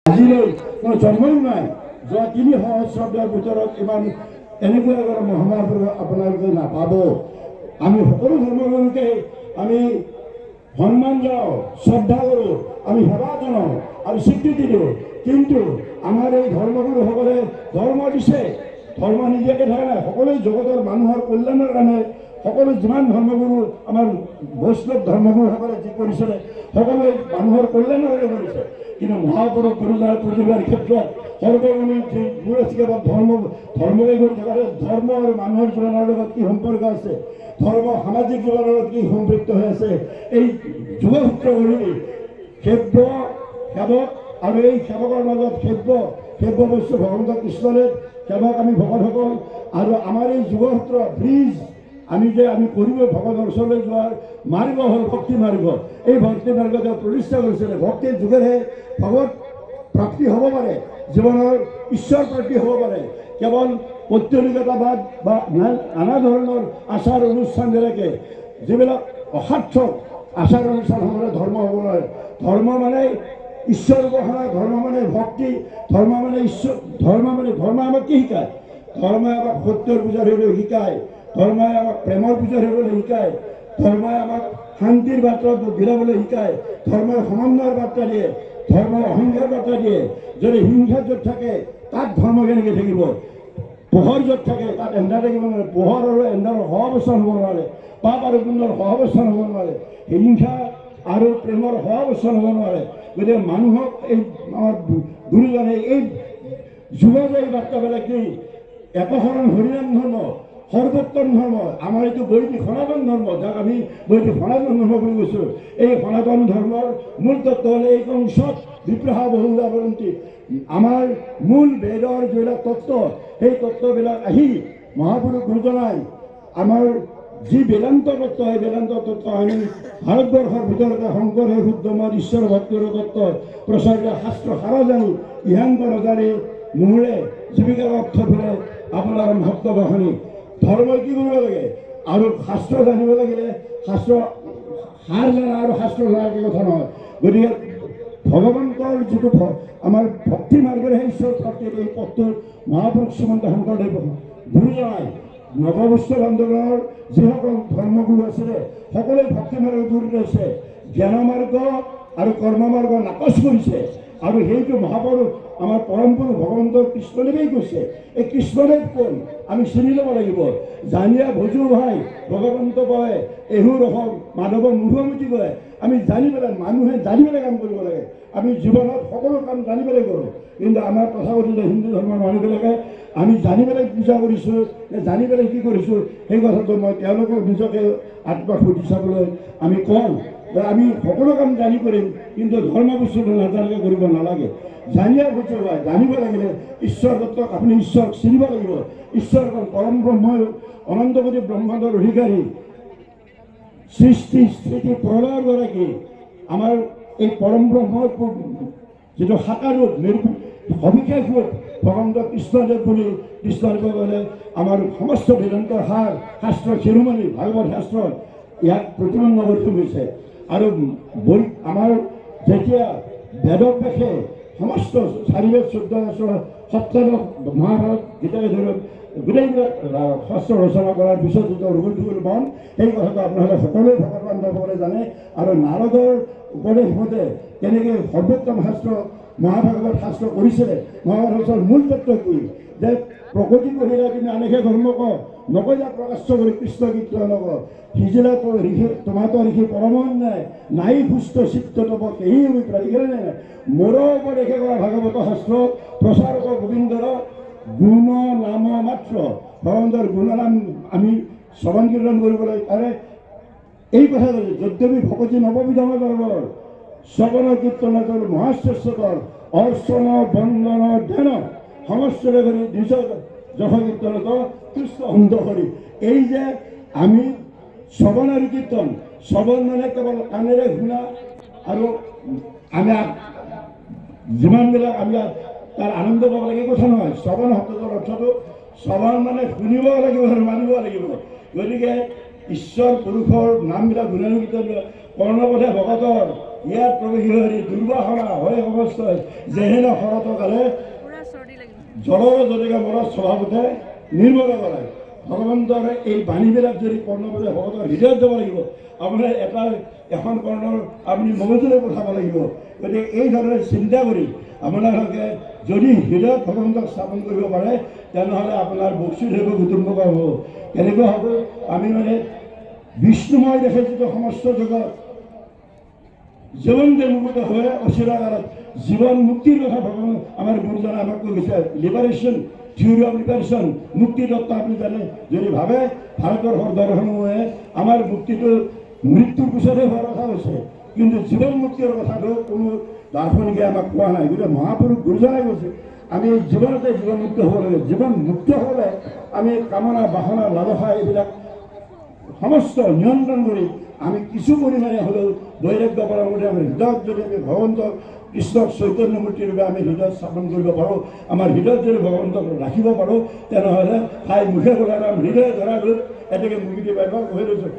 আজিলৈ কোনো জন্মই নাই যোৱা ৩ সহস্ৰাব্দৰ ভিতৰত ইমান এনেকুৱা এগৰাকী মহামানৱ আপোনালোকে নাপাব। আমি সকলো ধৰ্মগুৰুকে আমি সন্মান জনাওঁ, শ্ৰদ্ধা কৰোঁ, আমি সেৱা জনাওঁ আৰু স্বীকৃতি দিওঁ। কিন্তু আমাৰ এই ধৰ্মগুৰুসকলে ধৰ্ম দিছে, ধৰ্ম নিদিয়াকৈ থকা নাই। সকলোৱে জগতৰ মানুহৰ কল্যাণৰ কাৰণে সকলো যিমান ধৰ্মগুৰু আমাৰ বৈষ্ণৱ ধৰ্মগুৰুসকলে যি কৰিছিলে সকলোৱে মানুহৰ কল্যাণৰ কাৰণে কৰিছে। কিন্তু মহাপুৰুষ গুৰুজনাৰ প্ৰতিভাৰ ক্ষেত্ৰত সৰ্বগুণী যিবোৰ আছে কেৱল ধৰ্মকে কৰি থকা ধৰ্ম আৰু মানুহৰ জীৱনৰ লগত কি সম্পৰ্ক আছে, ধৰ্ম সামাজিক জীৱনৰ লগত কি সম্পৃক্ত হৈ আছে, এই যোগসূত্ৰ কৰি সেৱক আৰু এই সেৱকৰ মাজত সেব্য বস্তু ভগৱন্ত কৃষ্ণদেৱ সেৱক আমি ভকতসকল আৰু আমাৰ এই যোগসূত্ৰ ব্ৰিজ আমি কৰিব ভগৱানৰ ওচৰলৈ যোৱাৰ মাৰ্গ হ'ল ভক্তি মাৰ্গ। এই ভক্তি মাৰ্গ তেওঁ প্ৰতিষ্ঠা কৰিছিলে। ভক্তিৰ যোগেৰে ভগৱত প্ৰাপ্তি হ'ব পাৰে, জীৱনৰ ঈশ্বৰ প্ৰাপ্তি হ'ব পাৰে। কেৱল পৌত্তলিকতাবাদ বা নানা ধৰণৰ আচাৰ অনুষ্ঠানবিলাকে যিবিলাক অসাৰ্থক আচাৰ অনুষ্ঠানসমূহে ধৰ্ম হ'ব নোৱাৰে। ধৰ্ম মানে ঈশ্বৰ উপাসনা, ধৰ্ম মানে ভক্তি, ধৰ্ম মানে ঈশ্বৰ, ধৰ্ম আমাক কি শিকায়? ধৰ্মই আমাক সত্যৰ পূজা ধৰিবলৈ শিকায়, ধৰ্মই আমাক প্ৰেমৰ পূজা ধৰিবলৈ শিকায়, ধৰ্মই আমাক শান্তিৰ বাৰ্তা বিলাবলৈ শিকায়, ধৰ্মই সমন্বয়ৰ বাৰ্তা দিয়ে, ধৰ্মই অহিংসাৰ বাৰ্তা দিয়ে। যদি হিংসা য'ত থাকে তাত ধৰ্ম কেনেকৈ থাকিব? পোহৰ য'ত থাকে তাত এন্ধাৰ থাকিব নোৱাৰে। পোহৰ আৰু এন্ধাৰৰ সহাৱস্থান হ'ব নোৱাৰে, পাপ আৰু পুণ্যৰ সহাৱস্থান হ'ব নোৱাৰে, হিংসা আৰু প্ৰেমৰ সহাৱস্থান হ'ব নোৱাৰে। গতিকে মানুহক এই আমাৰ গুৰুজনে এই যুগজয়ী বাৰ্তাবিলাক দি একশৰণ হৰিনাম ধৰ্ম, সৰ্বোত্তম ধৰ্ম, আমাৰ এইটো বৈদিক সনাতন ধৰ্ম, যাক আমি বৈদিক সনাতন ধৰ্ম বুলি কৈছোঁ। এই সনাতন ধৰ্মৰ মূল তত্ত্ব হ'ল এই কংসত বিপ্ৰহা বহুলা বৰন্তি। আমাৰ মূল বেদৰ যিবিলাক তত্ত্ব, সেই তত্ত্ববিলাক আহি মহাপুৰুষ গুৰুজনাই আমাৰ যি বেদান্ত তত্ত্ব, সেই বেদান্ত তত্ত্ব আমি ভাৰতবৰ্ষৰ ভিতৰতে শংকৰে শুদ্ধমত ঈশ্বৰ ভক্তিৰ তত্ত্ব প্ৰচাৰিত শাস্ত্ৰ সাৰ জানি ইহাংক ৰজাৰে মোহৰে জীৱিকাৰ অৰ্থ ফুলে আপোনাৰ ভক্ত বাহনী। ধৰ্মই কি কৰিব লাগে? আৰু শাস্ত্ৰ জানিব লাগিলে শাস্ত্ৰ সাৰ জানা আৰু শাস্ত্ৰ জনাৰ কথা নহয়। গতিকে ভগৱন্তৰ যিটো আমাৰ ভক্তি মাৰ্গেৰে সেই ঈশ্বৰ প্ৰাপ্তিৰ এই পথটো মহাপুৰুষ শ্ৰীমন্ত শংকৰদেৱ গুৰুজনাই নৱবৈষ্ণৱ আন্দোলনৰ যিসকল ধৰ্মগুৰু আছিলে সকলোৱে ভক্তি মাৰ্গ গুৰু লৈছে, জ্ঞান মাৰ্গ আৰু কৰ্ম মাৰ্গ নাকচ কৰিছে। আৰু সেইটো মহাপুৰুষ আমাৰ পৰম পুৰুষ ভগৱন্তৰ কৃষ্ণদেৱেই কৈছে। এই কৃষ্ণদেৱ কোন আমি চিনি ল'ব লাগিব। জানিয়া ভজু ভাই ভগৱন্ত কয় এহু ৰহক মাধৱ মুখমুখি কয়। আমি জানি পেলাই, মানুহে জানি পেলাই কাম কৰিব লাগে। আমি জীৱনত সকলো কাম জানি পেলাই কৰোঁ, কিন্তু আমাৰ তথাকথিত হিন্দু ধৰ্মৰ মানুহবিলাকে আমি জানি পেলাই পূজা কৰিছোঁ নে জানি পেলাই কি কৰিছোঁ, সেই কথাটো মই তেওঁলোকক নিজকে আত্মা সুধি চাবলৈ আমি কওঁ যে আমি সকলো কাম জানি কৰিম, কিন্তু ধৰ্ম বস্তুটো নাজানিলে কৰিব নালাগে। জানিয়া বুজিব লাগে, জানিব লাগিলে ঈশ্বৰ তত্ত্বক আপুনি ঈশ্বৰক চিনিব লাগিব। ঈশ্বৰ পৰম ব্ৰহ্মই অনন্তকোটি ব্ৰহ্মাণ্ডৰ অধিকাৰী, সৃষ্টি স্থিতি প্ৰলয়ৰ গৰাকী আমাৰ এই পৰম ব্ৰহ্মৰ যিটো সাকাৰ ৰূপ সবিশেষ ৰূপ ভগৱন্ত কৃষ্ণদেৱ বুলি কৃষ্ণদেৱে ক'লে আমাৰ সমস্ত বেদান্তৰ সাৰ শাস্ত্ৰ শিৰোমণি ভাগৱত শাস্ত্ৰত ইয়াক প্ৰতিবন্ধ কৰি গৈছে। আৰু আমাৰ যেতিয়া বেদব্যাসে সমস্ত 4 বেদ 14 শাস্ত্ৰ সপ্তাদশ মহাভাৰত গীতাকে ধৰি গোটেইবিলাক শাস্ত্ৰ ৰচনা কৰাৰ পিছত যিটো ৰঘুৰ বন, সেই কথাটো আপোনালোকে সকলোৱে ভকত বান্ধৱসকলে জানে। আৰু নাৰদৰ উপদেশ মতে কেনেকৈ সৰ্বোত্তম শাস্ত্ৰ মহাভাগৱত শাস্ত্ৰ কৰিছিলে। মহাভাৰত শাস্ত্ৰৰ মূল তত্ত্ব কি? যে প্ৰকৃতি কহিলা তুমি আনেকে ধৰ্ম ক নকৈলা প্ৰকাশ্য কৰি কৃষ্ণ গীত নক সিজিলা তো ঋষি তোমাতো ঋষি পৰমন্যায় নাই সুস্থ চিত্ত তপ সেই অভিপ্ৰায় নাই মোৰ উপদেশে কৰা ভাগৱত শাস্ত্ৰ প্ৰচাৰক গোবিন্দৰ গুণ নাম মাত্ৰ। ভগৱন্তৰ গুণনাম আমি শ্ৰৱণ কীৰ্তন কৰিবলৈ পাৰে। এই কথা যদ্যপি ভকতি নৱবিধম গৰ্বৰ শ্ৰৱণ কীৰ্তনৰ মহাশ্ৰেষ্ঠকৰ অৰ্চন বন্দন ধ্যান সমস্তৰে কৰি নিজ যশ কীৰ্তনত কৃষ্ণ সুন্দৰ কৰি। এই যে আমি শ্ৰৱণ আৰু কীৰ্তন, শ্ৰৱণ মানে কেৱল কাণেৰে শুনা আৰু আমি যিমানবিলাক আমি তাৰ আনন্দ পাব লাগে কথা নহয়। শ্ৰৱণ শব্দটোৰ অৰ্থটো শ্ৰৱণ মানে শুনিব লাগিব আৰু মানিব লাগিব। গতিকে ঈশ্বৰ পুৰুষৰ নামবিলাক গুণানুকীৰ্তন কৰ্ণপথে ভকতৰ ইয়াত প্ৰৱেশ হৰি দুৰ্বাসনা হয় অৱস্থায় যেহেন শৰতকালে জলৰ জলিকা মৰত স্বভাৱতে নিৰ্মল কৰে ভগৱন্তৰ এই বাণীবিলাক যদি কৰ্ণপদে ভগৱন্তৰ হৃদয়ত যাব লাগিব আপোনাৰ এখন কৰ্ণৰ আপুনি মগজুলৈ পঠাব লাগিব গতিকে এই ধৰণে চিন্তা কৰি আপোনালোকে যদি হৃদয়ত ভগৱন্তক স্থাপন কৰিব পাৰে তেনেহ'লে আপোনাৰ বস্তুত হ'ব কুটুম্বক হ'ব কেনেকুৱা হ'ব আমি মানে বিষ্ণুময় দেখে যিটো সমস্ত জগত জীৱন মুক্ত হৈ অচিৰাকালত জীৱন মুক্তিৰ কথা ভগৱান আমাৰ গুৰুজনে আমাক কৈ গৈছে লিবাৰেশ্যন থিওৰি অফ লিবাৰেশ্যন মুক্তি তত্ত্ব আপুনি জানে যদি ভাবে ভাৰতৰ দৰ্শনসমূহে আমাৰ মুক্তিটো মৃত্যুৰ পিছতহে হোৱাৰ কথা কৈছে কিন্তু জীৱন মুক্তিৰ কথাটো কোনো দাৰ্শনিকে আমাক কোৱা নাই গতিকে মহাপুৰুষ গুৰুজনাই কৈছে আমি জীৱনতে জীৱন মুক্ত হ'ব লাগে জীৱন মুক্ত হ'লে আমি কামনা বাসনা লালসা এইবিলাক সমস্ত নিয়ন্ত্ৰণ কৰি আমি কিছু পৰিমাণে হ'লেও বৈৰাগ্য পৰমতে আমি হৃদয়ত যদি আমি ভগৱন্ত কৃষ্ণক চৈতন্য মূৰ্তিৰ ৰূপে আমি হৃদয়ত স্থাপন কৰিব পাৰোঁ আমাৰ হৃদয়ত যদি ভগৱন্তক ৰাখিব পাৰোঁ তেনেহ'লে ঠাই মুখে ক'লা নাম হৃদয় ধৰা ৰূপ এনেকৈ মুক্তি পাব হৈ গৈছে